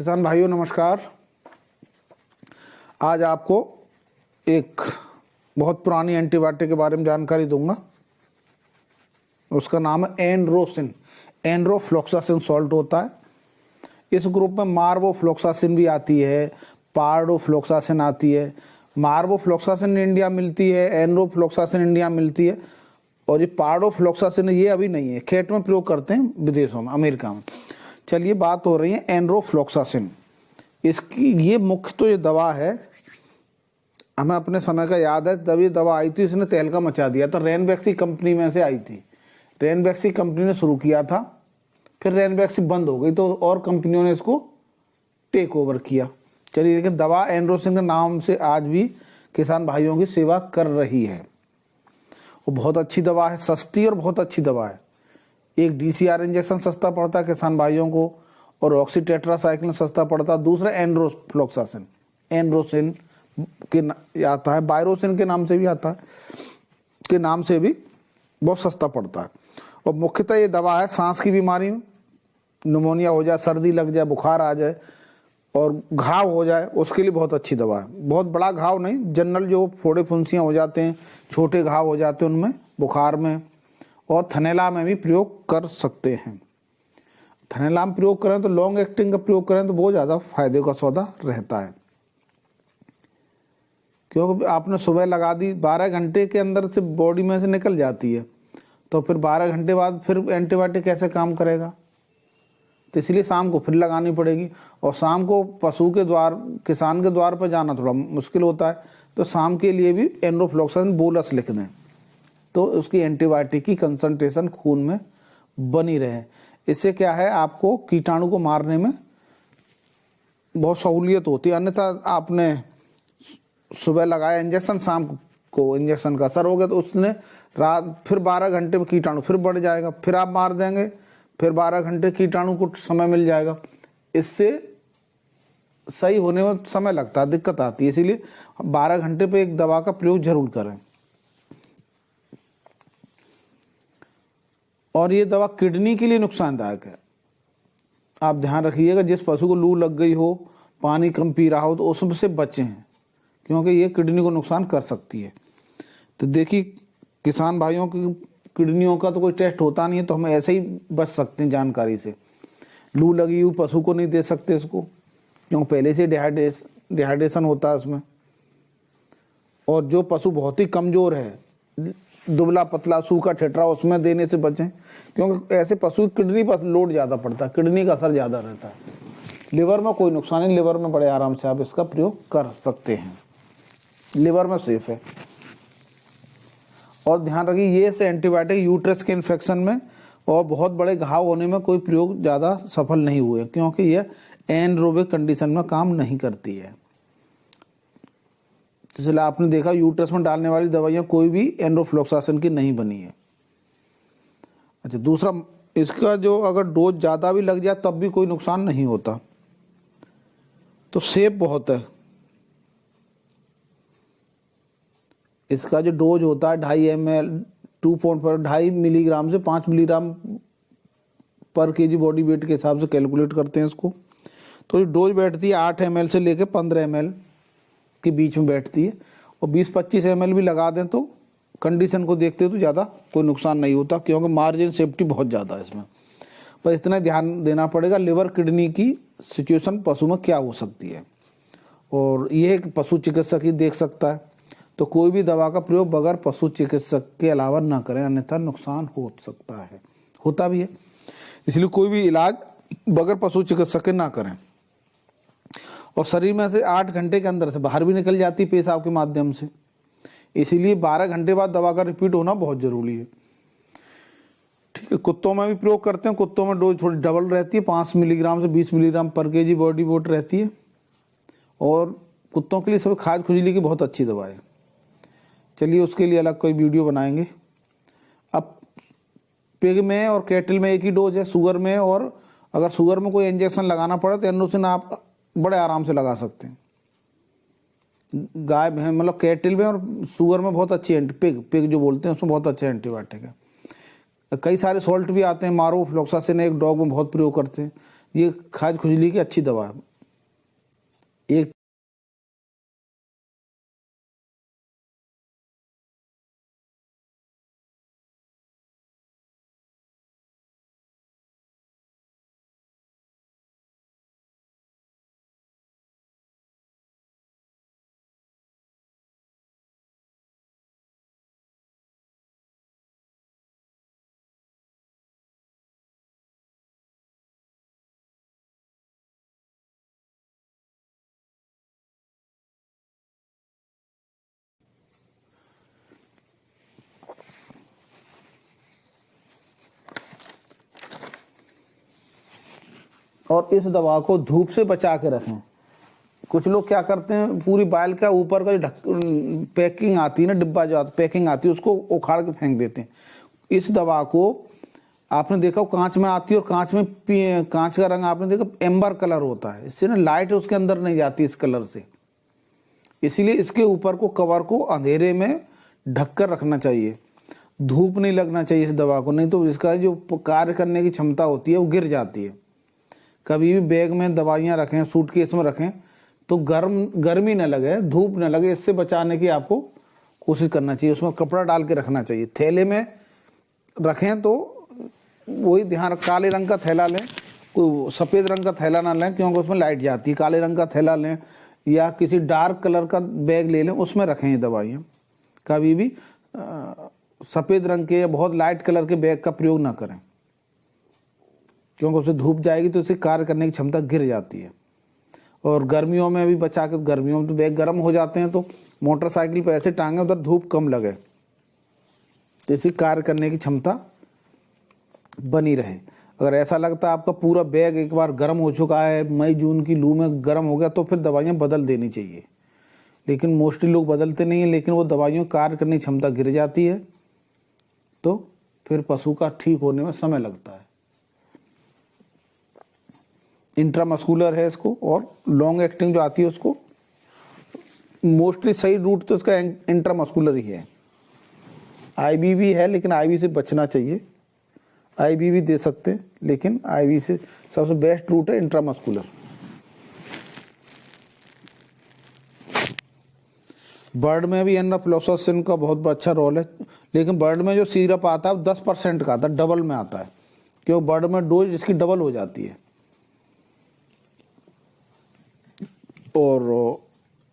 किसान भाइयों नमस्कार। आज आपको एक बहुत पुरानी एंटीबायोटिक के बारे में जानकारी दूंगा। उसका नाम है एनरोसिन। एनरोफ्लोक्सासिन सॉल्ट होता है। इस ग्रुप में मार्बोफ्लोक्सासिन भी आती है, पार्डोफ्लोक्सासिन आती है। मार्बोफ्लोक्सासिन इंडिया मिलती है, एनरोफ्लोक्सासिन इंडिया मिलती है, और ये पार्डोफ्लोक्सासिन ये अभी नहीं है, खेत में प्रयोग करते हैं विदेशों में, अमेरिका में। चलिए बात हो रही है एनरोफ्लोक्सासिन। इसकी ये मुख्य तो ये दवा है, हमें अपने समय का याद है जब ये दवा आई थी इसने तहलका मचा दिया था। रेनबैक्सी कंपनी में से आई थी, रेनबैक्सी कंपनी ने शुरू किया था, फिर रेनबैक्सी बंद हो गई तो और कंपनियों ने इसको टेक ओवर किया। चलिए, लेकिन दवा एनरोसिन के नाम से आज भी किसान भाइयों की सेवा कर रही है। वो बहुत अच्छी दवा है, सस्ती और बहुत अच्छी दवा है। एक DCR इंजेक्शन सस्ता पड़ता है किसान भाइयों को, और ऑक्सीटेट्रासाइक्लिन सस्ता पड़ता है। दूसरा एनरोफ्लोक्सासिन, एनरोसिन के आता है, बायरोसिन के नाम से भी आता है, के नाम से भी बहुत सस्ता पड़ता है। और मुख्यतः ये दवा है सांस की बीमारी में, निमोनिया हो जाए, सर्दी लग जाए, बुखार आ जाए और घाव हो जाए, उसके लिए बहुत अच्छी दवा है। बहुत बड़ा घाव नहीं, जनरल जो फोड़े फुंसियाँ हो जाते हैं, छोटे घाव हो जाते हैं, उनमें, बुखार में और थनैला में भी प्रयोग कर सकते हैं। थनैला में प्रयोग करें तो लॉन्ग एक्टिंग का प्रयोग करें तो बहुत ज़्यादा फायदे का सौदा रहता है, क्योंकि आपने सुबह लगा दी, 12 घंटे के अंदर से बॉडी में से निकल जाती है, तो फिर 12 घंटे बाद फिर एंटीबायोटिक कैसे काम करेगा। तो इसलिए शाम को फिर लगानी पड़ेगी, और शाम को पशु के द्वार, किसान के द्वार पर जाना थोड़ा मुश्किल होता है, तो शाम के लिए भी एनरोफ्लोक्सासिन बोलस लिख दें तो उसकी एंटीबायोटिक की कंसंट्रेशन खून में बनी रहे। इससे क्या है, आपको कीटाणु को मारने में बहुत सहूलियत होती है। अन्यथा आपने सुबह लगाया इंजेक्शन, शाम को इंजेक्शन का असर हो गया तो उसने रात फिर 12 घंटे में कीटाणु फिर बढ़ जाएगा, फिर आप मार देंगे, फिर 12 घंटे कीटाणु को समय मिल जाएगा। इससे सही होने में समय लगता है, दिक्कत आती है। इसीलिए 12 घंटे पे एक दवा का प्रयोग जरूर करें। और ये दवा किडनी के लिए नुकसानदायक है। आप ध्यान रखिएगा, जिस पशु को लू लग गई हो, पानी कम पी रहा हो, तो उससे बचें, क्योंकि ये किडनी को नुकसान कर सकती है। तो देखिए किसान भाइयों की किडनियों का तो कोई टेस्ट होता नहीं है, तो हम ऐसे ही बच सकते हैं जानकारी से। लू लगी हुई पशु को नहीं दे सकते इसको, क्योंकि पहले से डिहाइड्रेशन होता है उसमें। और जो पशु बहुत ही कमज़ोर है, दुबला पतला सूखा ठेठरा, उसमें देने से बचें, क्योंकि ऐसे पशु की किडनी पर लोड ज़्यादा पड़ता है, किडनी का असर ज़्यादा रहता है। लिवर में कोई नुकसान नहीं, लिवर में बड़े आराम से आप इसका प्रयोग कर सकते हैं, लिवर में सेफ है। और ध्यान रखिए, ये से एंटीबायोटिक यूट्रस के इन्फेक्शन में और बहुत बड़े घाव होने में कोई प्रयोग ज़्यादा सफल नहीं हुए, क्योंकि यह एनरोबिक कंडीशन में काम नहीं करती है। इसलिए आपने देखा यूट्रस में डालने वाली दवाइयाँ कोई भी एनरोफ्लोक्सासिन की नहीं बनी है। अच्छा, दूसरा, इसका जो अगर डोज ज़्यादा भी लग जाए तब भी कोई नुकसान नहीं होता, तो सेफ बहुत है। इसका जो डोज होता है 2.5 ml 2.5 मिलीग्राम से 5 मिलीग्राम पर केजी बॉडी वेट के हिसाब से कैलकुलेट करते हैं इसको। तो जो डोज बैठती है 8 ml से लेकर 15 ml के बीच में बैठती है, और 20-25 ml भी लगा दें तो कंडीशन को देखते तो ज़्यादा कोई नुकसान नहीं होता, क्योंकि मार्जिन सेफ्टी बहुत ज़्यादा है इसमें। पर इतना ध्यान देना पड़ेगा लिवर किडनी की सिचुएशन पशु में क्या हो सकती है, और ये एक पशु चिकित्सक ही देख सकता है। तो कोई भी दवा का प्रयोग बगैर पशु चिकित्सक के अलावा ना करें, अन्यथा नुकसान हो सकता है, होता भी है। इसलिए कोई भी इलाज बगैर पशु चिकित्सक के ना करें। और शरीर में से 8 घंटे के अंदर से बाहर भी निकल जाती है पेशाब के माध्यम से, इसीलिए 12 घंटे बाद दवा का रिपीट होना बहुत जरूरी है। ठीक है, कुत्तों में भी प्रयोग करते हैं। कुत्तों में डोज थोड़ी डबल रहती है, 5 मिलीग्राम से 20 मिलीग्राम पर केजी बॉडी वेट रहती है, और कुत्तों के लिए सब खाज खुजली की बहुत अच्छी दवा है। चलिए, उसके लिए अलग कोई वीडियो बनाएंगे। अब पिग में और कैटल में एक ही डोज है, शुगर में, और अगर शुगर में कोई इंजेक्शन लगाना पड़े तो एनरोसिन आप बड़े आराम से लगा सकते हैं। गाय में मतलब कैटल में और शुगर में बहुत अच्छी पिग जो बोलते हैं उसमें बहुत अच्छा एंटीबायोटिक है। कई सारे सॉल्ट भी आते हैं, मारोफ्लोक्सासिन एक डॉग में बहुत प्रयोग करते हैं। ये खाज खुजली की अच्छी दवा है, एक और इस दवा को धूप से बचा के रखें। कुछ लोग क्या करते हैं, पूरी बाइल का ऊपर का जो पैकिंग आती है ना, डिब्बा जो पैकिंग आती है, उसको उखाड़ के फेंक देते हैं। इस दवा को आपने देखा कांच में आती है, और कांच में कांच का रंग आपने देखा एम्बर कलर होता है, इससे ना लाइट उसके अंदर नहीं जाती इस कलर से। इसीलिए इसके ऊपर को कवर को अंधेरे में ढक कर रखना चाहिए, धूप नहीं लगना चाहिए इस दवा को, नहीं तो इसका जो कार्य करने की क्षमता होती है वो गिर जाती है। कभी भी बैग में दवाइयाँ रखें, सूटकेस में रखें तो गर्मी न लगे, धूप न लगे, इससे बचाने की आपको कोशिश करना चाहिए। उसमें कपड़ा डाल के रखना चाहिए। थैले में रखें तो वही ध्यान, काले रंग का थैला लें, कोई सफ़ेद रंग का थैला ना लें क्योंकि उसमें लाइट जाती है। काले रंग का थैला लें या किसी डार्क कलर का बैग ले लें, उसमें रखें ये दवाइयाँ। कभी भी सफ़ेद रंग के या बहुत लाइट कलर के बैग का प्रयोग ना करें, क्योंकि उसे धूप जाएगी तो उसे कार्य करने की क्षमता गिर जाती है। और गर्मियों में भी बचा के, गर्मियों में तो बैग गर्म हो जाते हैं, तो मोटरसाइकिल पर ऐसे टांगे उधर धूप कम लगे, तो इसी कार्य करने की क्षमता बनी रहे। अगर ऐसा लगता है आपका पूरा बैग एक बार गर्म हो चुका है, मई जून की लू में गर्म हो गया, तो फिर दवाइयाँ बदल देनी चाहिए। लेकिन मोस्टली लोग बदलते नहीं हैं, लेकिन वो दवाइयों कार्य करने की क्षमता गिर जाती है, तो फिर पशु का ठीक होने में समय लगता है। इंट्रामस्कुलर है इसको, और लॉन्ग एक्टिंग जो आती है उसको मोस्टली सही रूट तो इसका इंट्रामस्कुलर ही है। आईवी भी है, लेकिन आईवी से बचना चाहिए। आईवी भी दे सकते हैं, लेकिन आईवी से सबसे बेस्ट रूट है इंट्रामस्कुलर। बर्ड में भी एनफ्लोक्सासिन का बहुत अच्छा रोल है, लेकिन बर्ड में जो सिरप आता है 10% का आता है, डबल में आता है, क्योंकि बर्ड में डोज इसकी डबल हो जाती है। और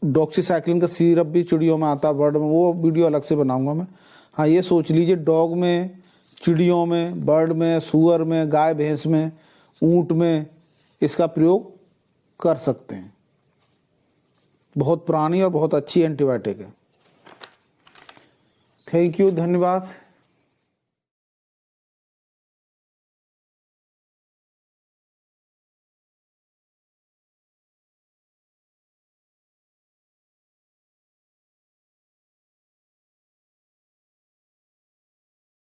डॉक्सीसाइक्लिन का सिरप भी चिड़ियों में आता है, बर्ड में, वो वीडियो अलग से बनाऊंगा मैं। हाँ, ये सोच लीजिए, डॉग में, चिड़ियों में, बर्ड में, सूअर में, गाय भैंस में, ऊंट में इसका प्रयोग कर सकते हैं। बहुत पुरानी और बहुत अच्छी एंटीबायोटिक है। थैंक यू, धन्यवाद।